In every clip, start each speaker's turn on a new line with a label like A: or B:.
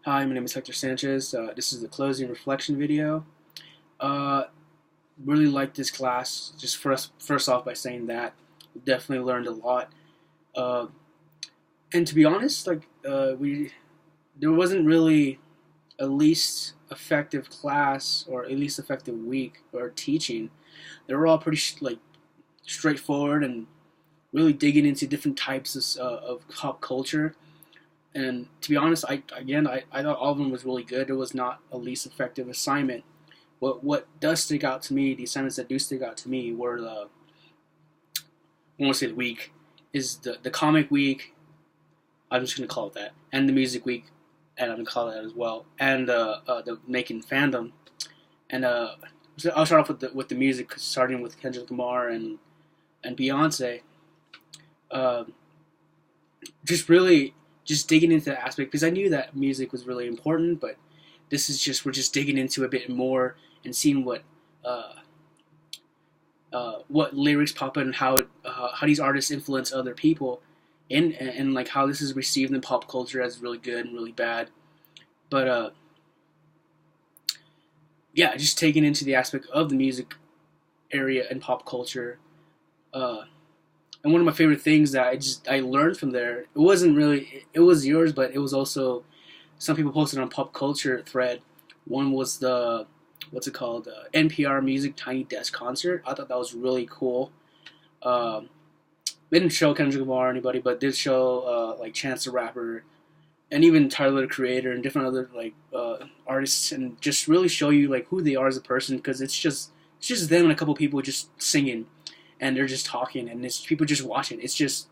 A: Hi, my name is Hector Sanchez. This is the closing reflection video. Uh, really liked this class. Just first off by saying that definitely learned a lot. Uh, and to be honest, we there wasn't really a least effective class or a least effective week or teaching. They were all pretty straightforward and really digging into different types of pop culture. And to be honest, I thought all of them was really good. It was not a least effective assignment. What does stick out to me, the assignments that do stick out to me were I want to say the week, is the comic week. I'm just gonna call it that, and the music week, and I'm gonna call it that as well, and the making fandom. And so I'll start off with the music, starting with Kendrick Lamar and Beyonce. Uh, just digging into that aspect, because I knew that music was really important, but this is just we're just digging into a bit more and seeing what lyrics pop in, and how these artists influence other people, and like how this is received in pop culture as really good and really bad. But yeah, just taking into the aspect of the music area and pop culture. And one of my favorite things that I learned from there, it was yours, but it was also some people posted on pop culture thread. One was the what's it called, NPR Music Tiny Desk Concert. I thought that was really cool. They didn't show Kendrick Lamar or anybody, but did show like Chance the Rapper and even Tyler the Creator and different other artists, and just really show you like who they are as a person, because it's just them and a couple people just singing, and they're just talking, and it's people just watching. It's just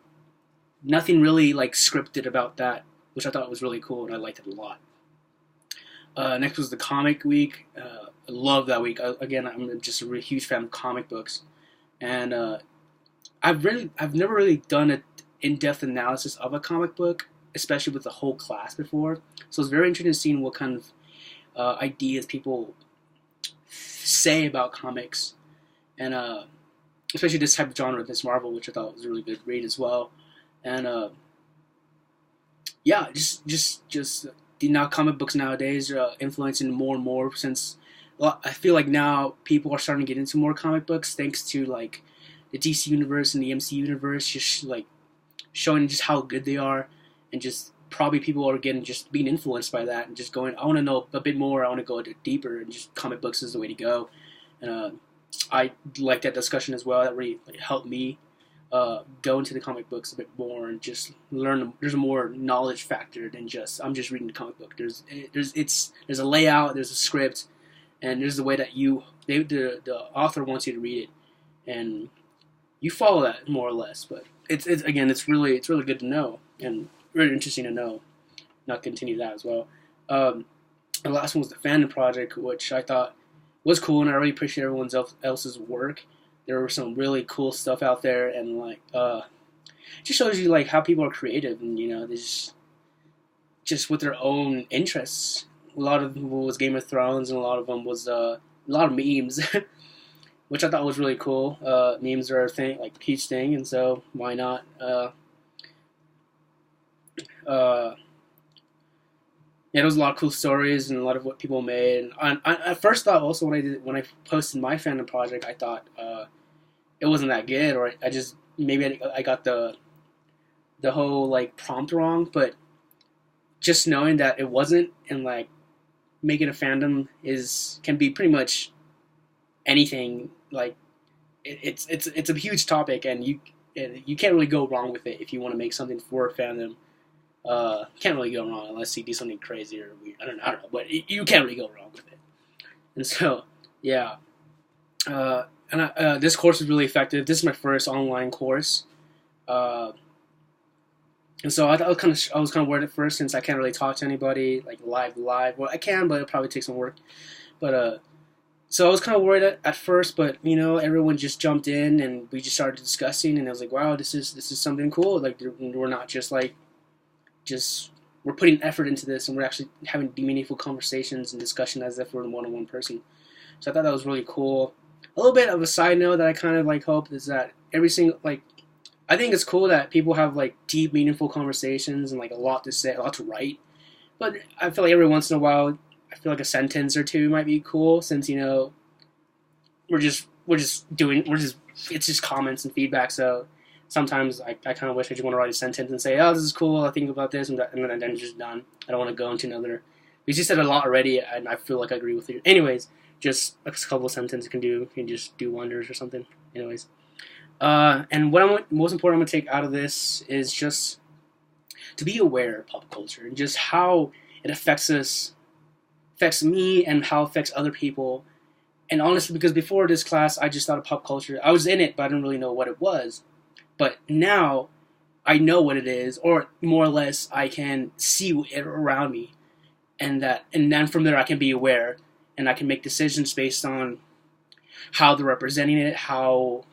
A: nothing really like scripted about that, which I thought was really cool, and I liked it a lot. Next was the comic week. I love that week. I'm just a really huge fan of comic books, and I've never really done an in-depth analysis of a comic book, especially with the whole class before. So it's very interesting seeing what kind of ideas people say about comics, and especially this type of genre, this Marvel, which I thought was a really good read as well. And yeah, just the now comic books nowadays are influencing more and more, since I feel like now people are starting to get into more comic books thanks to like the DC universe and the MC universe, just like showing just how good they are, and just probably people are getting just being influenced by that and just going, I want to know a bit more, I want to go a bit deeper, and just comic books is the way to go. And I like that discussion as well. That really helped me go into the comic books a bit more and just learn. There's a more knowledge factor than just I'm just reading the comic book. There's a layout, there's a script, and there's the way that the author wants you to read it, and you follow that more or less. But it's really good to know, and really interesting to know. And I'll continue that as well. The last one was the fandom project, which I thought was cool, and I really appreciate everyone else's work. There were some really cool stuff out there, and it just shows you like how people are creative, and they just with their own interests. A lot of them was Game of Thrones, and a lot of them was a lot of memes, which I thought was really cool. Memes are a thing, like huge thing, and so why not? Yeah, there was a lot of cool stories and a lot of what people made. And I at first thought also when I posted my fandom project, I thought it wasn't that good, or I just maybe I got the whole like prompt wrong. But just knowing that it wasn't, and like making a fandom can be pretty much anything. Like it's a huge topic, and you can't really go wrong with it if you want to make something for a fandom. Can't really go wrong unless you do something crazy or weird. I don't know, but you can't really go wrong with it. And so, yeah. This course was really effective. This is my first online course, and so I was kind of worried at first, since I can't really talk to anybody like live. Well, I can, but it probably takes some work. But so I was kind of worried at first, but everyone just jumped in, and we just started discussing, and I was like, wow, this is something cool. Like we're not just like. We're putting effort into this, and we're actually having meaningful conversations and discussion as if we're a one-on-one person. So I thought that was really cool. A little bit of a side note that I kind of like hope is that I think it's cool that people have like deep, meaningful conversations and like a lot to say, a lot to write. But I feel like every once in a while, I feel like a sentence or two might be cool, since we're just it's just comments and feedback. So sometimes I kind of wish I just want to write a sentence and say, oh, this is cool, I think about this, and then it's just done. I don't want to go into another. Because you said a lot already, and I feel like I agree with you. Anyways, just a couple of sentences can just do wonders or something. Anyways, and most important I'm gonna take out of this is just to be aware of pop culture and just how it affects me, and how it affects other people. And honestly, because before this class, I just thought of pop culture. I was in it, but I didn't really know what it was. But now I know what it is, or more or less I can see it around me, and then from there I can be aware, and I can make decisions based on how they're representing it, how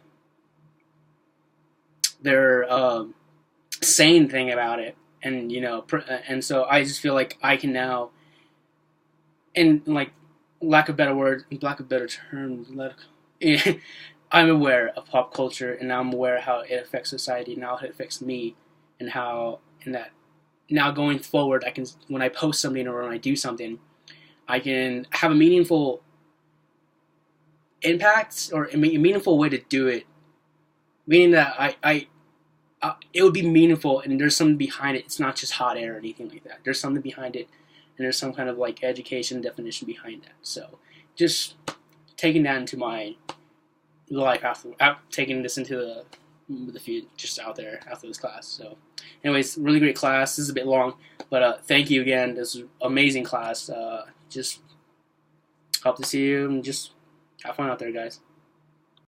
A: they're saying thing about it, and and so I just feel like I can now, and like lack of better term, I'm aware of pop culture, and now I'm aware of how it affects society, and how it affects me, and that now going forward, I can, when I post something or when I do something, I can have a meaningful impact, or a meaningful way to do it, meaning that it would be meaningful, and there's something behind it. It's not just hot air or anything like that. There's something behind it, and there's some kind of like education definition behind that. So just taking that into my life after taking this into the feed just out there after this class. So anyways, really great class. This is a bit long, but thank you again. This was an amazing class. Just hope to see you, and just have fun out there, guys.